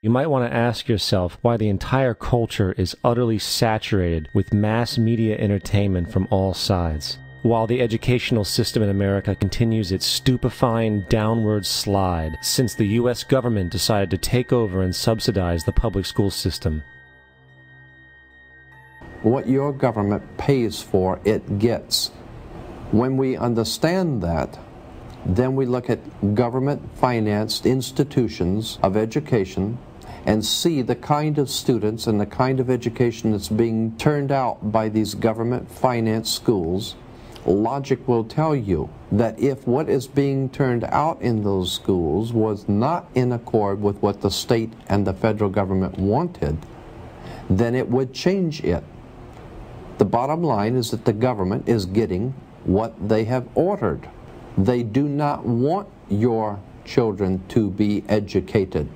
You might want to ask yourself why the entire culture is utterly saturated with mass media entertainment from all sides, while the educational system in America continues its stupefying downward slide since the U.S. government decided to take over and subsidize the public school system. What your government pays for, it gets. When we understand that, then we look at government-financed institutions of education and see the kind of students and the kind of education that's being turned out by these government-financed schools. Logic will tell you that if what is being turned out in those schools was not in accord with what the state and the federal government wanted, then it would change it. The bottom line is that the government is getting what they have ordered. They do not want your children to be educated.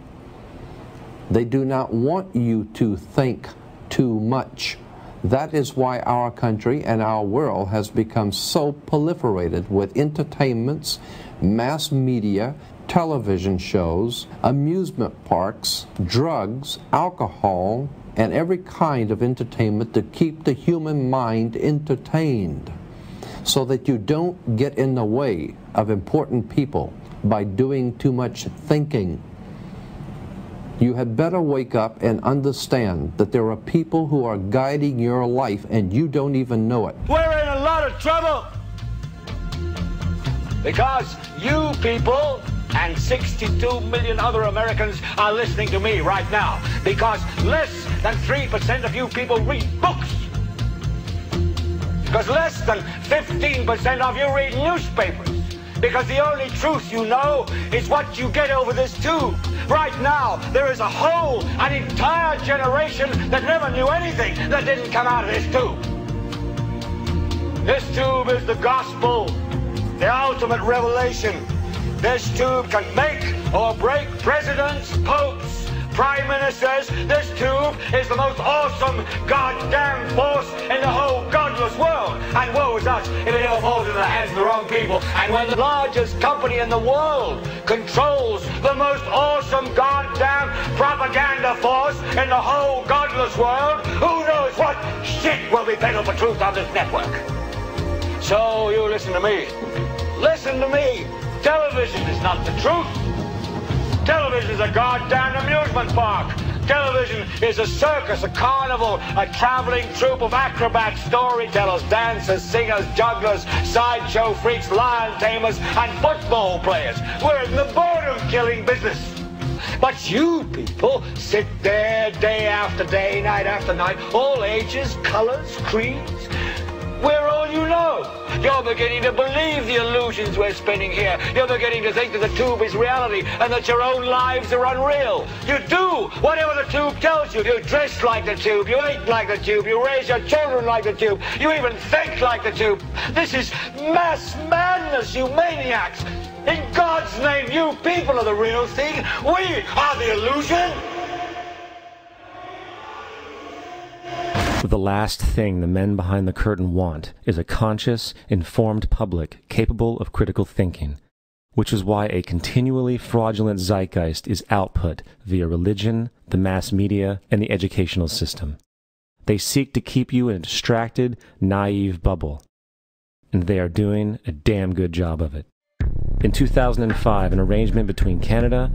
They do not want you to think too much. That is why our country and our world has become so proliferated with entertainments, mass media, television shows, amusement parks, drugs, alcohol, and every kind of entertainment to keep the human mind entertained, so that you don't get in the way of important people by doing too much thinking. You had better wake up and understand that there are people who are guiding your life and you don't even know it. We're in a lot of trouble because you people and 62 million other Americans are listening to me right now, because less than 3% of you people read books, because less than 15% of you read newspapers, because the only truth you know is what you get over this tube. Right now, there is an entire generation that never knew anything that didn't come out of this tube. This tube is the gospel, the ultimate revelation. This tube can make or break presidents, popes, prime ministers. This tube is the most awesome goddamn force in the whole godless world. And woe is us if it ever falls into the hands of the wrong people. And when the largest company in the world controls the most awesome goddamn propaganda force in the whole godless world, who knows what shit will be peddled for truth on this network. So you listen to me. Listen to me. Television is not the truth. Television is a goddamn amusement park. Television is a circus, a carnival, a traveling troupe of acrobats, storytellers, dancers, singers, jugglers, sideshow freaks, lion tamers, and football players. We're in the boredom-killing business. But you people sit there day after day, night after night, all ages, colors, creeds. We're all you know. You're beginning to believe the illusions we're spinning here. You're beginning to think that the tube is reality and that your own lives are unreal. You do whatever the tube tells you. You dress like the tube. You eat like the tube. You raise your children like the tube. You even think like the tube. This is mass madness, you maniacs. In God's name, you people are the real thing. We are the illusion. The last thing the men behind the curtain want is a conscious, informed public capable of critical thinking, which is why a continually fraudulent zeitgeist is output via religion, the mass media, and the educational system. They seek to keep you in a distracted, naive bubble, and they are doing a damn good job of it. In 2005, an arrangement between Canada,